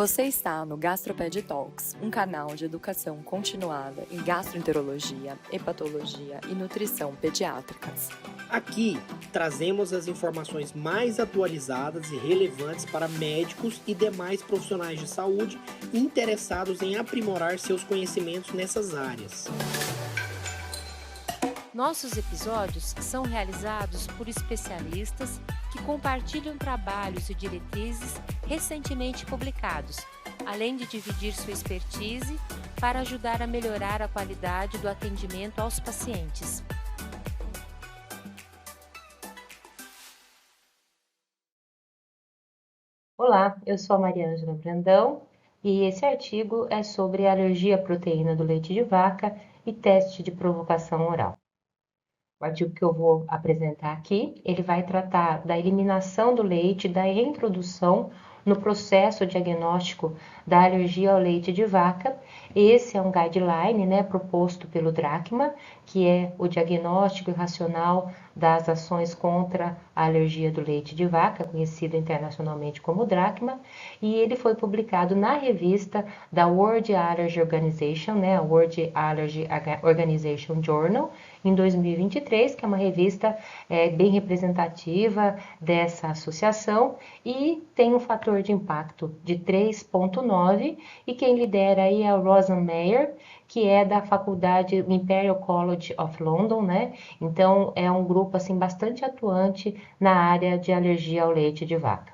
Você está no Gastroped Talks, um canal de educação continuada em gastroenterologia, hepatologia e nutrição pediátricas. Aqui trazemos as informações mais atualizadas e relevantes para médicos e demais profissionais de saúde interessados em aprimorar seus conhecimentos nessas áreas. Nossos episódios são realizados por especialistas que compartilham trabalhos e diretrizes recentemente publicados, além de dividir sua expertise para ajudar a melhorar a qualidade do atendimento aos pacientes. Olá, eu sou a Maria Ângela Brandão e esse artigo é sobre alergia à proteína do leite de vaca e teste de provocação oral. O artigo que eu vou apresentar aqui, ele vai tratar da eliminação do leite, da reintrodução no processo diagnóstico da alergia ao leite de vaca. Esse é um guideline, proposto pelo DRACMA, que é o diagnóstico racional das ações contra a alergia do leite de vaca, conhecido internacionalmente como DRACMA, e ele foi publicado na revista da World Allergy Organization, a World Allergy Organization Journal, em 2023, que é uma revista bem representativa dessa associação e tem um fator de impacto de 3,9 e quem lidera aí é o Rosanne Meyer, que é da faculdade Imperial College of London, Então é um grupo assim bastante atuante na área de alergia ao leite de vaca.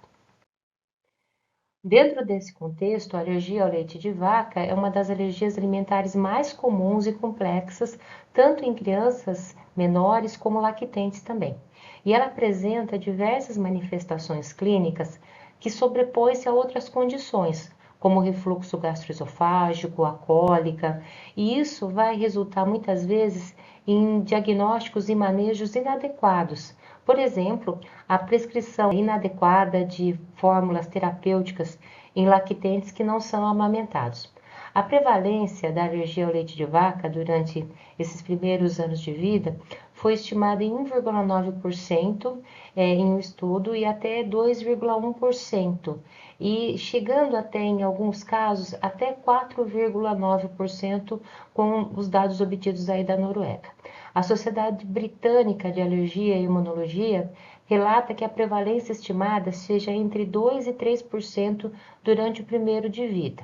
Dentro desse contexto, a alergia ao leite de vaca é uma das alergias alimentares mais comuns e complexas, tanto em crianças menores como lactentes também. E ela apresenta diversas manifestações clínicas que sobrepõem-se a outras condições, como refluxo gastroesofágico, a cólica, e isso vai resultar muitas vezes em diagnósticos e manejos inadequados. Por exemplo, a prescrição inadequada de fórmulas terapêuticas em lactentes que não são amamentados. A prevalência da alergia ao leite de vaca durante esses primeiros anos de vida foi estimada em 1,9% em um estudo e até 2,1%, e chegando até, em alguns casos, até 4,9% com os dados obtidos aí da Noruega. A Sociedade Britânica de Alergia e Imunologia relata que a prevalência estimada seja entre 2% e 3% durante o primeiro de vida.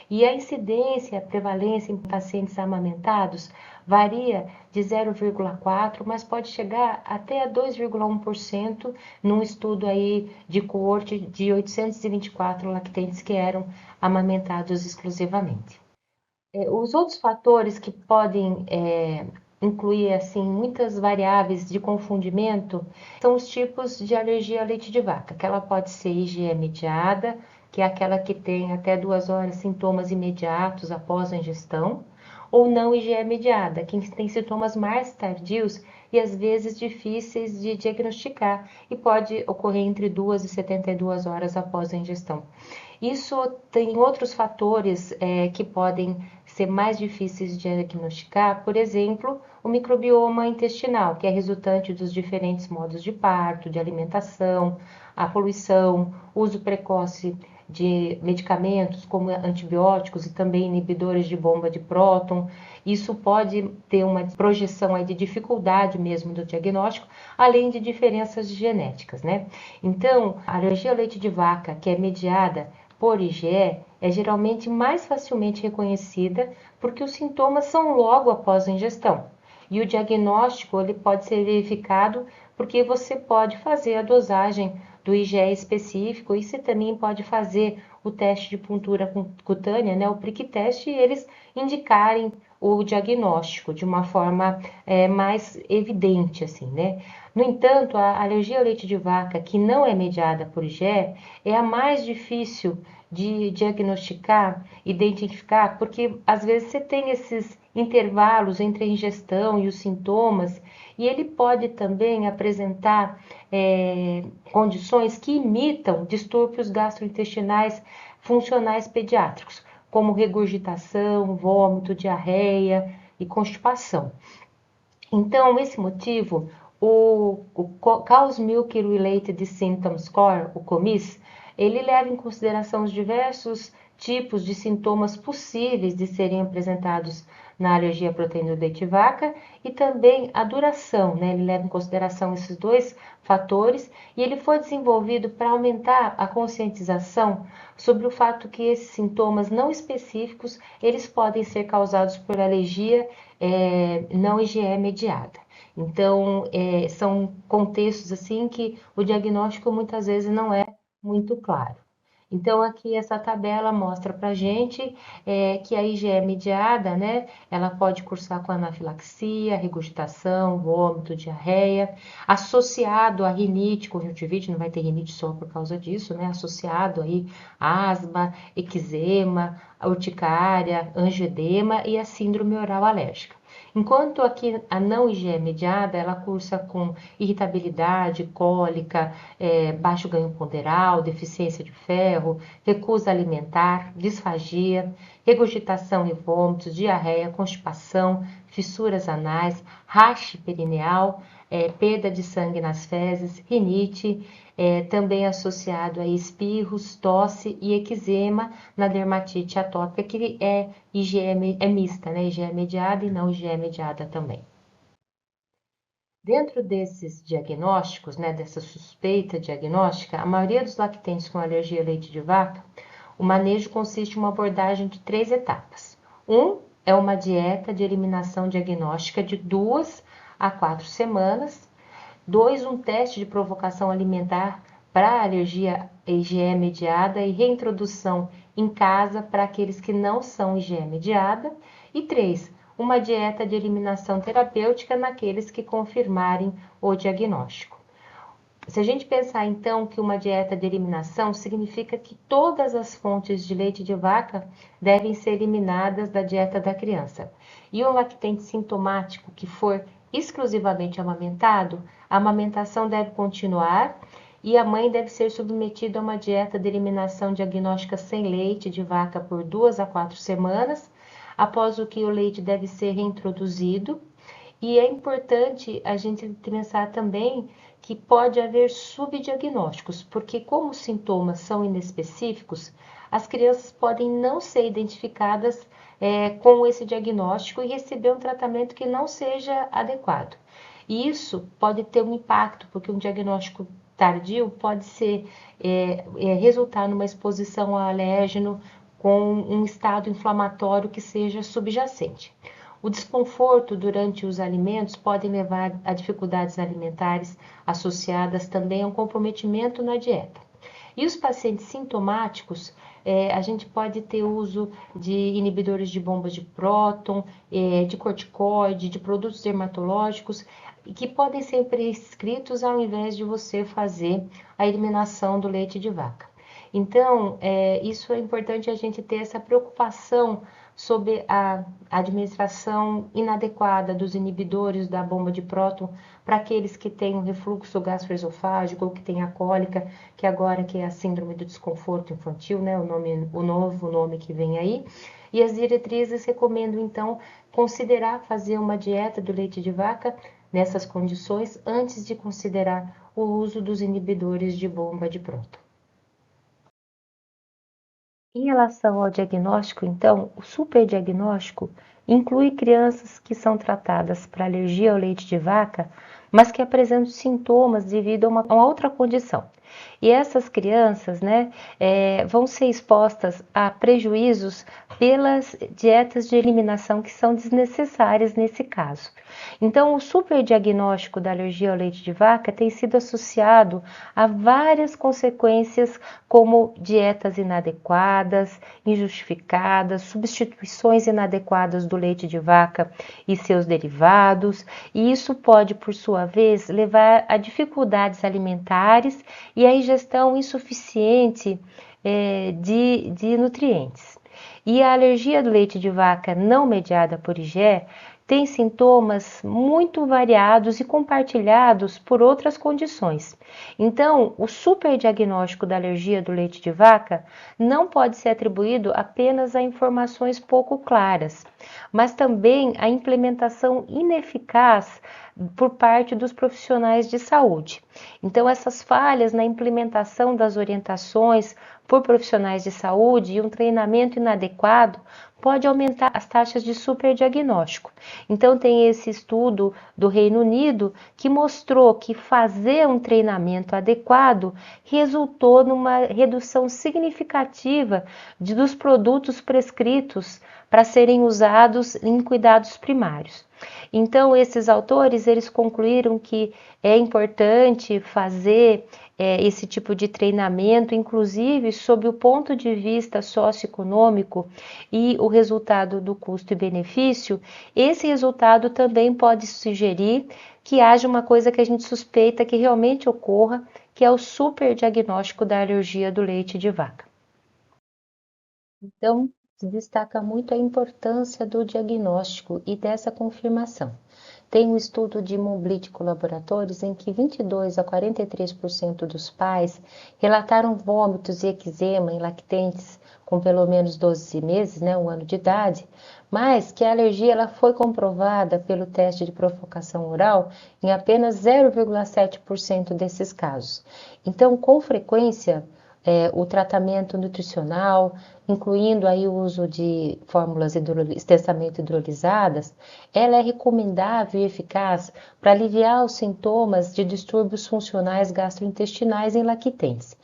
E a incidência e a prevalência em pacientes amamentados varia de 0,4%, mas pode chegar até a 2,1% num estudo aí de coorte de 824 lactentes que eram amamentados exclusivamente. Os outros fatores que podem incluir assim muitas variáveis de confundimento são os tipos de alergia ao leite de vaca, que ela pode ser IgE mediada, que é aquela que tem até 2 horas sintomas imediatos após a ingestão, ou não IgE mediada, que tem sintomas mais tardios e às vezes difíceis de diagnosticar e pode ocorrer entre 2 e 72 horas após a ingestão. Isso tem outros fatores que podem ser mais difíceis de diagnosticar, por exemplo, o microbioma intestinal, que é resultante dos diferentes modos de parto, de alimentação, a poluição, uso precoce de medicamentos como antibióticos e também inibidores de bomba de próton. Isso pode ter uma projeção aí de dificuldade mesmo do diagnóstico, além de diferenças genéticas, Então, a alergia ao leite de vaca, que é mediada por IgE, é geralmente mais facilmente reconhecida porque os sintomas são logo após a ingestão. E o diagnóstico ele pode ser verificado porque você pode fazer a dosagem do IgE específico e você também pode fazer o teste de puntura cutânea, o prick test, e eles indicarem o diagnóstico de uma forma mais evidente, assim, No entanto, a alergia ao leite de vaca, que não é mediada por IgE, é a mais difícil de diagnosticar, identificar, porque às vezes você tem esses intervalos entre a ingestão e os sintomas, e ele pode também apresentar condições que imitam distúrbios gastrointestinais funcionais pediátricos, como regurgitação, vômito, diarreia e constipação. Então, esse motivo, o Cow's Milk Related Symptom Score, o COMIS, ele leva em consideração os diversos tipos de sintomas possíveis de serem apresentados na alergia à proteína do leite de vaca e também a duração, né? Ele leva em consideração esses dois fatores e ele foi desenvolvido para aumentar a conscientização sobre o fato que esses sintomas não específicos, eles podem ser causados por alergia não IgE mediada. Então, são contextos assim que o diagnóstico muitas vezes não é muito claro. Então, aqui essa tabela mostra para a gente que a IgE mediada, né, ela pode cursar com anafilaxia, regurgitação, vômito, diarreia, associado a rinite, conjuntivite, não vai ter rinite só por causa disso, né, associado aí a asma, eczema, urticária, angioedema e a síndrome oral alérgica. Enquanto aqui a não IgE mediada, ela cursa com irritabilidade, cólica, baixo ganho ponderal, deficiência de ferro, recusa alimentar, disfagia, regurgitação e vômitos, diarreia, constipação, fissuras anais, rache perineal, perda de sangue nas fezes, rinite, também associado a espirros, tosse e eczema na dermatite atópica, que é mista, né? IgE mediada e não IgE mediada também. Dentro desses diagnósticos, né, dessa suspeita diagnóstica, a maioria dos lactentes com alergia ao leite de vaca, o manejo consiste em uma abordagem de 3 etapas. É uma dieta de eliminação diagnóstica de 2 a 4 semanas. 2, um teste de provocação alimentar para alergia IgE mediada e reintrodução em casa para aqueles que não são IgE mediada. E 3, uma dieta de eliminação terapêutica naqueles que confirmarem o diagnóstico. Se a gente pensar então que uma dieta de eliminação significa que todas as fontes de leite de vaca devem ser eliminadas da dieta da criança. E um lactente sintomático que for exclusivamente amamentado, a amamentação deve continuar e a mãe deve ser submetida a uma dieta de eliminação diagnóstica sem leite de vaca por 2 a 4 semanas, após o que o leite deve ser reintroduzido. E é importante a gente pensar também que pode haver subdiagnósticos, porque como os sintomas são inespecíficos, as crianças podem não ser identificadas com esse diagnóstico e receber um tratamento que não seja adequado. E isso pode ter um impacto, porque um diagnóstico tardio pode resultar numa exposição a alérgeno com um estado inflamatório que seja subjacente. O desconforto durante os alimentos pode levar a dificuldades alimentares associadas também a um comprometimento na dieta. E os pacientes sintomáticos, a gente pode ter uso de inibidores de bombas de próton, de corticoide, de produtos dermatológicos, que podem ser prescritos ao invés de você fazer a eliminação do leite de vaca. Então, isso é importante a gente ter essa preocupação sobre a administração inadequada dos inibidores da bomba de próton para aqueles que têm um refluxo gastroesofágico ou que têm a cólica, que agora que é a síndrome do desconforto infantil, né, o novo nome que vem aí. E as diretrizes recomendam, então, considerar fazer uma dieta do leite de vaca nessas condições antes de considerar o uso dos inibidores de bomba de próton. Em relação ao diagnóstico, então, o superdiagnóstico inclui crianças que são tratadas para alergia ao leite de vaca, mas que apresentam sintomas devido a uma outra condição. E essas crianças, né, vão ser expostas a prejuízos pelas dietas de eliminação que são desnecessárias nesse caso. Então, o superdiagnóstico da alergia ao leite de vaca tem sido associado a várias consequências, como dietas inadequadas, injustificadas, substituições inadequadas do leite de vaca e seus derivados, e isso pode, por sua vez, levar a dificuldades alimentares e a ingestão insuficiente de nutrientes. E a alergia do leite de vaca não mediada por IgE tem sintomas muito variados e compartilhados por outras condições. Então, o superdiagnóstico da alergia do leite de vaca não pode ser atribuído apenas a informações pouco claras, mas também a implementação ineficaz por parte dos profissionais de saúde. Então, essas falhas na implementação das orientações por profissionais de saúde e um treinamento inadequado pode aumentar as taxas de superdiagnóstico. Então, tem esse estudo do Reino Unido que mostrou que fazer um treinamento adequado resultou numa redução significativa dos produtos prescritos para serem usados em cuidados primários. Então, esses autores, eles concluíram que é importante fazer esse tipo de treinamento, inclusive sob o ponto de vista socioeconômico e o resultado do custo e benefício. Esse resultado também pode sugerir que haja uma coisa que a gente suspeita que realmente ocorra, que é o superdiagnóstico da alergia do leite de vaca. Então, se destaca muito a importância do diagnóstico e dessa confirmação. Tem um estudo de Mobley colaboradores em que 22 a 43% dos pais relataram vômitos e eczema em lactentes com pelo menos 12 meses, um ano de idade, mas que a alergia ela foi comprovada pelo teste de provocação oral em apenas 0,7% desses casos. Então, com frequência, o tratamento nutricional, incluindo aí o uso de fórmulas extensamente hidrolisadas, ela é recomendável e eficaz para aliviar os sintomas de distúrbios funcionais gastrointestinais em lactentes.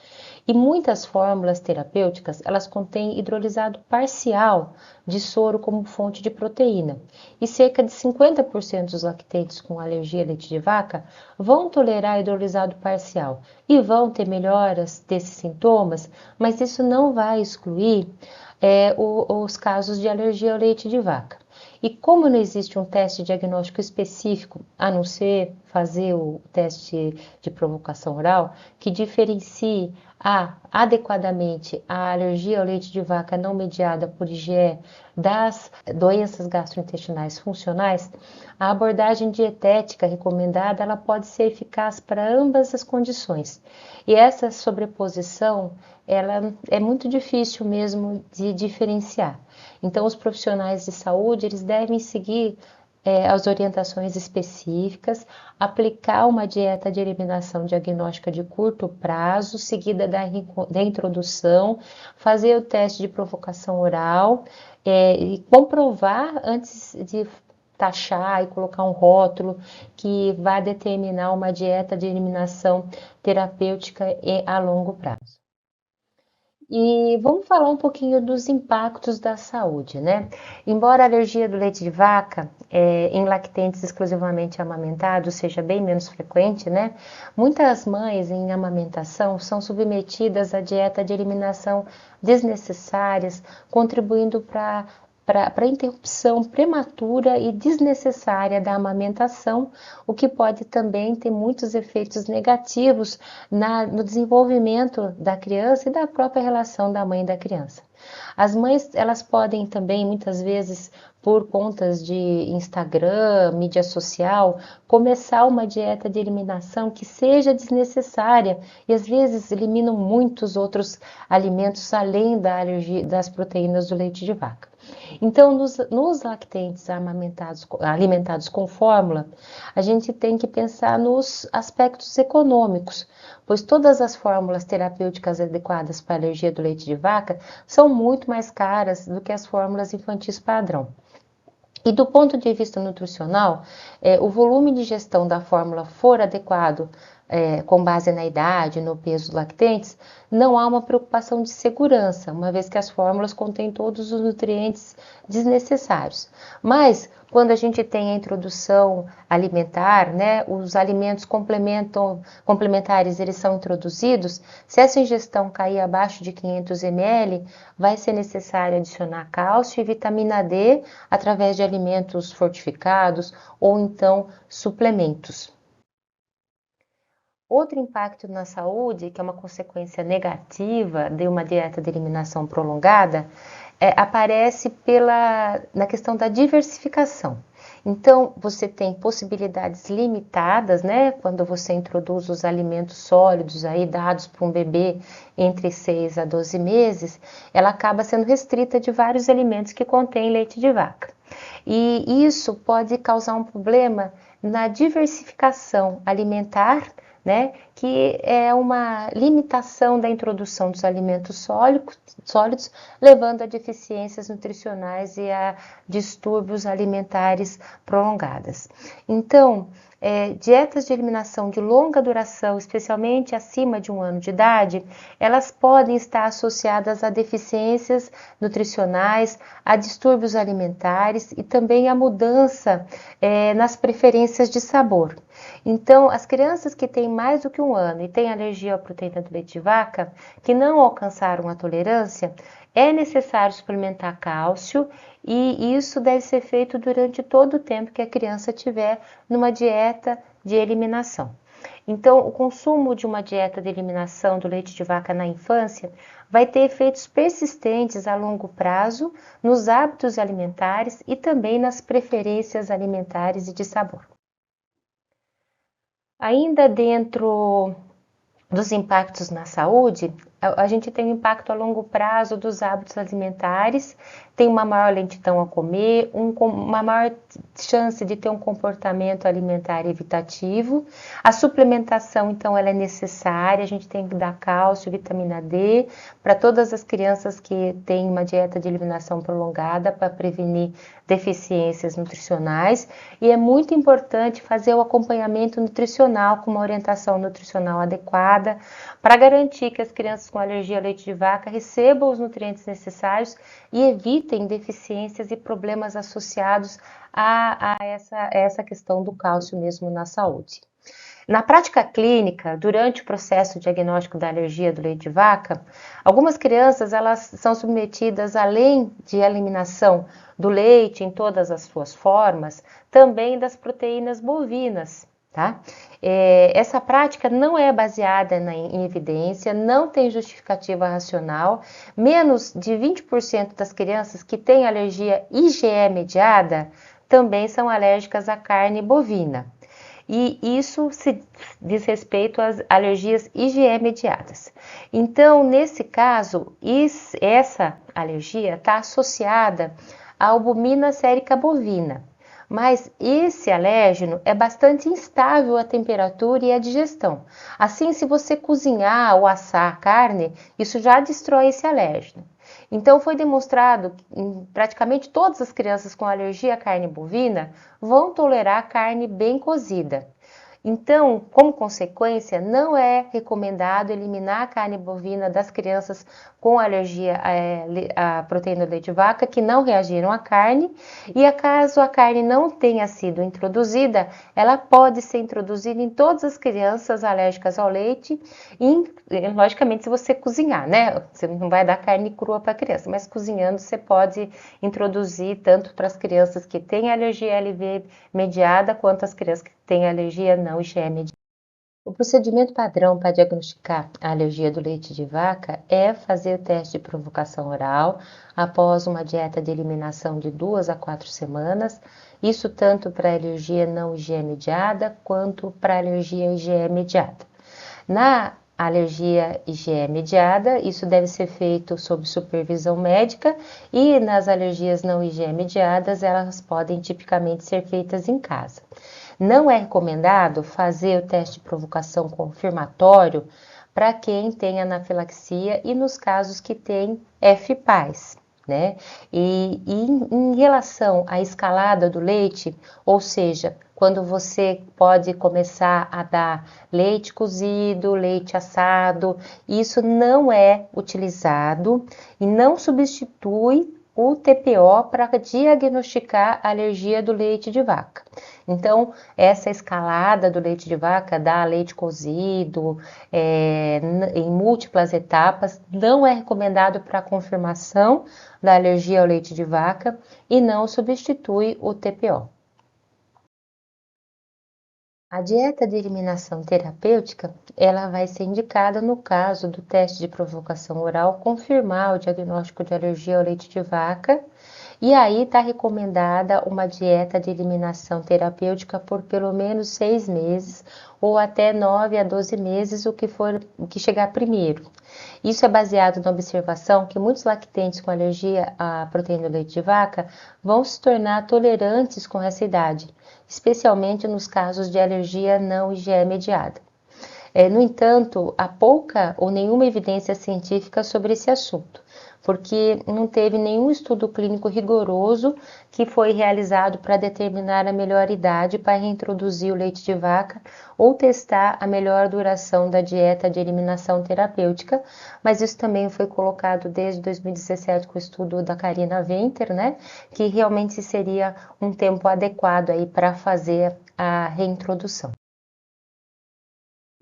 E muitas fórmulas terapêuticas, elas contêm hidrolisado parcial de soro como fonte de proteína. E cerca de 50% dos lactentes com alergia a leite de vaca vão tolerar hidrolisado parcial e vão ter melhoras desses sintomas, mas isso não vai excluir os casos de alergia ao leite de vaca. E como não existe um teste diagnóstico específico, a não ser fazer o teste de provocação oral, que diferencie adequadamente a alergia ao leite de vaca não mediada por IgE das doenças gastrointestinais funcionais, a abordagem dietética recomendada ela pode ser eficaz para ambas as condições. E essa sobreposição ela é muito difícil mesmo de diferenciar. Então, os profissionais de saúde eles devem seguir as orientações específicas, aplicar uma dieta de eliminação diagnóstica de curto prazo, seguida da introdução, fazer o teste de provocação oral e comprovar antes de taxar e colocar um rótulo que vai determinar uma dieta de eliminação terapêutica a longo prazo. E vamos falar um pouquinho dos impactos da saúde, Embora a alergia do leite de vaca em lactentes exclusivamente amamentados seja bem menos frequente, muitas mães em amamentação são submetidas à dieta de eliminação desnecessárias, contribuindo para a interrupção prematura e desnecessária da amamentação, o que pode também ter muitos efeitos negativos no desenvolvimento da criança e da própria relação da mãe e da criança. As mães, elas podem também, muitas vezes, por contas de Instagram, mídia social, começar uma dieta de eliminação que seja desnecessária e às vezes eliminam muitos outros alimentos além da alergia das proteínas do leite de vaca. Então, nos lactentes alimentados com fórmula, a gente tem que pensar nos aspectos econômicos, pois todas as fórmulas terapêuticas adequadas para a alergia do leite de vaca são muito mais caras do que as fórmulas infantis padrão. E do ponto de vista nutricional, o volume de ingestão da fórmula for adequado com base na idade, no peso dos lactentes, não há uma preocupação de segurança, uma vez que as fórmulas contêm todos os nutrientes desnecessários. Mas, quando a gente tem a introdução alimentar, os alimentos complementares eles são introduzidos, se essa ingestão cair abaixo de 500 ml, vai ser necessário adicionar cálcio e vitamina D através de alimentos fortificados ou então suplementos. Outro impacto na saúde, que é uma consequência negativa de uma dieta de eliminação prolongada, aparece na questão da diversificação. Então, você tem possibilidades limitadas, quando você introduz os alimentos sólidos aí dados para um bebê entre 6 a 12 meses, ela acaba sendo restrita de vários alimentos que contêm leite de vaca. E isso pode causar um problema na diversificação alimentar, né, que é uma limitação da introdução dos alimentos sólidos, levando a deficiências nutricionais e a distúrbios alimentares prolongadas. Então, dietas de eliminação de longa duração, especialmente acima de 1 ano de idade, elas podem estar associadas a deficiências nutricionais, a distúrbios alimentares e também a mudança nas preferências de sabor. Então, as crianças que têm mais do que 1 ano e têm alergia à proteína do leite de vaca, que não alcançaram a tolerância, é necessário suplementar cálcio e isso deve ser feito durante todo o tempo que a criança tiver numa dieta de eliminação. Então, o consumo de uma dieta de eliminação do leite de vaca na infância vai ter efeitos persistentes a longo prazo nos hábitos alimentares e também nas preferências alimentares e de sabor. Ainda dentro dos impactos na saúde, a gente tem um impacto a longo prazo dos hábitos alimentares, tem uma maior lentidão a comer, uma maior chance de ter um comportamento alimentar evitativo. A suplementação, então, ela é necessária, a gente tem que dar cálcio, vitamina D, para todas as crianças que têm uma dieta de eliminação prolongada para prevenir deficiências nutricionais. E é muito importante fazer o acompanhamento nutricional com uma orientação nutricional adequada para garantir que as crianças com alergia ao leite de vaca recebam os nutrientes necessários e evitem deficiências e problemas associados a essa questão do cálcio mesmo na saúde. Na prática clínica, durante o processo diagnóstico da alergia do leite de vaca, algumas crianças elas são submetidas, além de eliminação do leite em todas as suas formas, também das proteínas bovinas. Tá? Essa prática não é baseada em evidência, não tem justificativa racional. Menos de 20% das crianças que têm alergia IgE mediada também são alérgicas à carne bovina. E isso se diz respeito às alergias IgE mediadas. Então, nesse caso, essa alergia está associada à albumina sérica bovina. Mas esse alérgeno é bastante instável à temperatura e à digestão. Assim, se você cozinhar ou assar a carne, isso já destrói esse alérgeno. Então, foi demonstrado que praticamente todas as crianças com alergia à carne bovina vão tolerar carne bem cozida. Então, como consequência, não é recomendado eliminar a carne bovina das crianças com alergia à proteína do leite de vaca que não reagiram à carne. E caso a carne não tenha sido introduzida, ela pode ser introduzida em todas as crianças alérgicas ao leite, logicamente se você cozinhar, né? Você não vai dar carne crua para a criança, mas cozinhando você pode introduzir tanto para as crianças que têm alergia LV mediada, quanto as crianças que têm alergia não IgE mediada. O procedimento padrão para diagnosticar a alergia do leite de vaca é fazer o teste de provocação oral após uma dieta de eliminação de 2 a 4 semanas, isso tanto para alergia não IgE mediada quanto para alergia IgE mediada. Na alergia IgE mediada, isso deve ser feito sob supervisão médica e nas alergias não IgE mediadas, elas podem tipicamente ser feitas em casa. Não é recomendado fazer o teste de provocação confirmatório para quem tem anafilaxia e nos casos que tem FPAS, né? E em relação à escalada do leite, ou seja, quando você pode começar a dar leite cozido, leite assado, isso não é utilizado e não substitui o TPO para diagnosticar a alergia do leite de vaca. Então, essa escalada do leite de vaca, dar leite cozido em múltiplas etapas, não é recomendado para confirmação da alergia ao leite de vaca e não substitui o TPO. A dieta de eliminação terapêutica, ela vai ser indicada no caso do teste de provocação oral confirmar o diagnóstico de alergia ao leite de vaca, e aí está recomendada uma dieta de eliminação terapêutica por pelo menos 6 meses ou até 9 a 12 meses, o que chegar primeiro. Isso é baseado na observação que muitos lactentes com alergia à proteína do leite de vaca vão se tornar tolerantes com essa idade, especialmente nos casos de alergia não IgE mediada. No entanto, há pouca ou nenhuma evidência científica sobre esse assunto, porque não teve nenhum estudo clínico rigoroso que foi realizado para determinar a melhor idade para reintroduzir o leite de vaca ou testar a melhor duração da dieta de eliminação terapêutica, mas isso também foi colocado desde 2017 com o estudo da Karina Venter, né, que realmente seria um tempo adequado aí para fazer a reintrodução.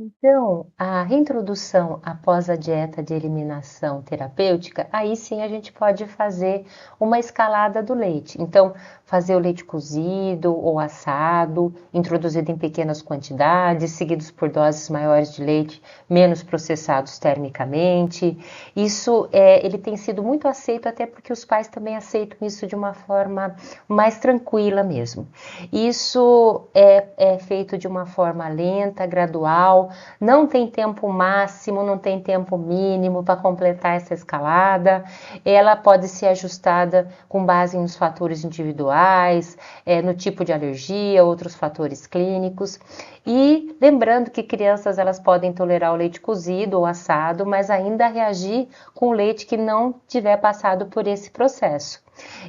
Então, a reintrodução após a dieta de eliminação terapêutica, aí sim a gente pode fazer uma escalada do leite. Então, fazer o leite cozido ou assado, introduzido em pequenas quantidades, seguidos por doses maiores de leite, menos processados termicamente. Isso ele tem sido muito aceito, até porque os pais também aceitam isso de uma forma mais tranquila mesmo. Isso é feito de uma forma lenta, gradual, não tem tempo máximo, não tem tempo mínimo para completar essa escalada. Ela pode ser ajustada com base nos fatores individuais, no tipo de alergia, outros fatores clínicos. E lembrando que crianças elas podem tolerar o leite cozido ou assado, mas ainda reagir com o leite que não tiver passado por esse processo.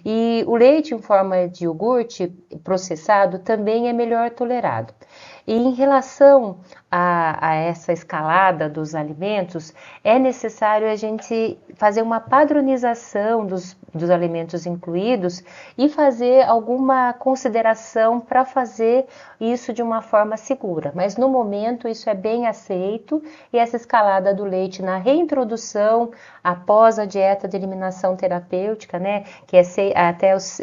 E o leite em forma de iogurte processado também é melhor tolerado. E em relação a essa escalada dos alimentos, é necessário a gente fazer uma padronização dos alimentos incluídos e fazer alguma consideração para fazer isso de uma forma segura. Mas no momento isso é bem aceito e essa escalada do leite na reintrodução após a dieta de eliminação terapêutica, né, que é até os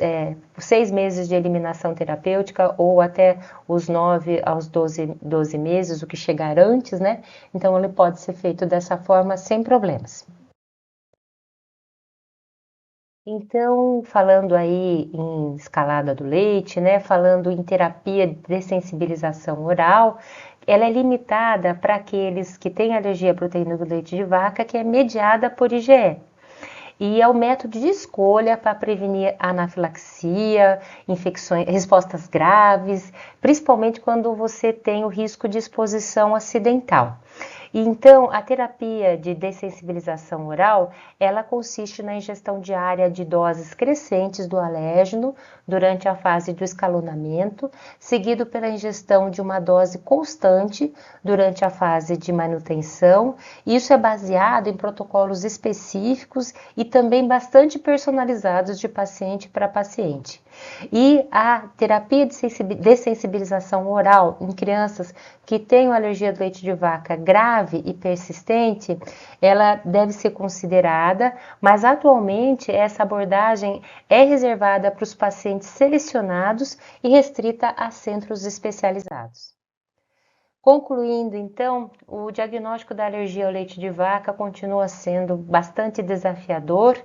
6 meses de eliminação terapêutica ou até os 9 aos 12 meses, o que chegar antes, né? Então ele pode ser feito dessa forma sem problemas. Então, falando aí em escalada do leite, né, falando em terapia de dessensibilização oral, ela é limitada para aqueles que têm alergia à proteína do leite de vaca, que é mediada por IgE. E é o método de escolha para prevenir anafilaxia, infecções, respostas graves, principalmente quando você tem o risco de exposição acidental. Então, a terapia de dessensibilização oral, ela consiste na ingestão diária de doses crescentes do alérgeno durante a fase do escalonamento, seguido pela ingestão de uma dose constante durante a fase de manutenção. Isso é baseado em protocolos específicos e também bastante personalizados de paciente para paciente. E a terapia de dessensibilização oral em crianças que têm alergia do leite de vaca grave e persistente, ela deve ser considerada, mas atualmente essa abordagem é reservada para os pacientes selecionados e restrita a centros especializados. Concluindo, então, o diagnóstico da alergia ao leite de vaca continua sendo bastante desafiador.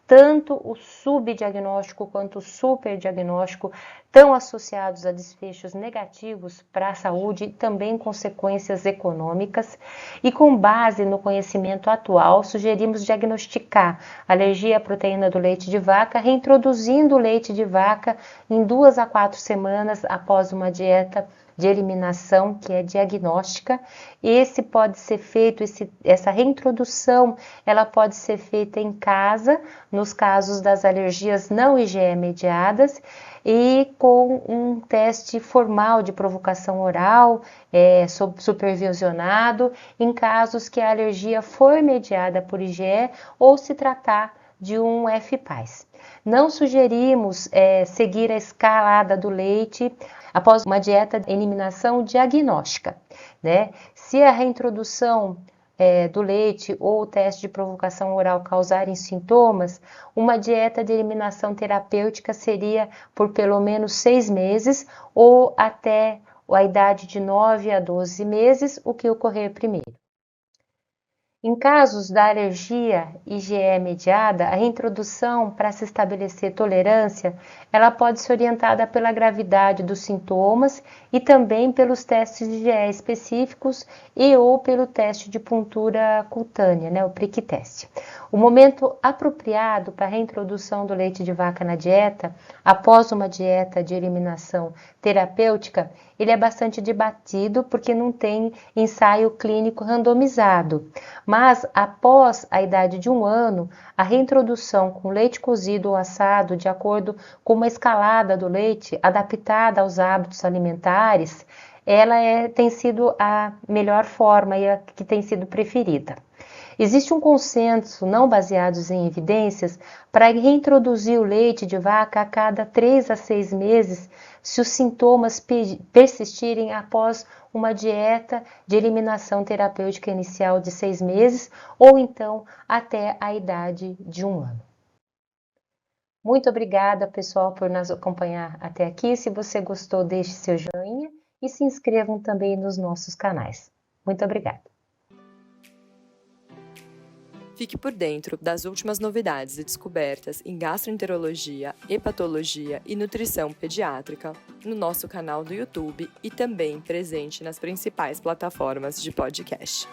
Tanto o subdiagnóstico quanto o superdiagnóstico estão associados a desfechos negativos para a saúde e também consequências econômicas. E com base no conhecimento atual, sugerimos diagnosticar alergia à proteína do leite de vaca, reintroduzindo o leite de vaca em 2 a 4 semanas após uma dieta de eliminação, que é diagnóstica. Esse pode ser feito, essa reintrodução, ela pode ser feita em casa, nos casos das alergias não IgE mediadas, e com um teste formal de provocação oral, supervisionado, em casos que a alergia for mediada por IgE ou se tratar de um FPAS. Não sugerimos seguir a escalada do leite após uma dieta de eliminação diagnóstica, né? Se a reintrodução do leite ou o teste de provocação oral causarem sintomas, uma dieta de eliminação terapêutica seria por pelo menos 6 meses ou até a idade de 9 a 12 meses, o que ocorrer primeiro. Em casos da alergia IgE mediada, a reintrodução para se estabelecer tolerância, ela pode ser orientada pela gravidade dos sintomas e também pelos testes de IgE específicos e ou pelo teste de puntura cutânea, o prick test. O momento apropriado para a reintrodução do leite de vaca na dieta, após uma dieta de eliminação terapêutica, ele é bastante debatido porque não tem ensaio clínico randomizado. Mas, após a idade de 1 ano, a reintrodução com leite cozido ou assado, de acordo com uma escalada do leite adaptada aos hábitos alimentares, ela tem sido a melhor forma e a que tem sido preferida. Existe um consenso, não baseado em evidências, para reintroduzir o leite de vaca a cada 3 a 6 meses, se os sintomas persistirem após uma dieta de eliminação terapêutica inicial de 6 meses, ou então até a idade de 1 ano. Muito obrigada, pessoal, por nos acompanhar até aqui. Se você gostou, deixe seu joinha e se inscrevam também nos nossos canais. Muito obrigada. Fique por dentro das últimas novidades e descobertas em gastroenterologia, hepatologia e nutrição pediátrica no nosso canal do YouTube e também presente nas principais plataformas de podcast.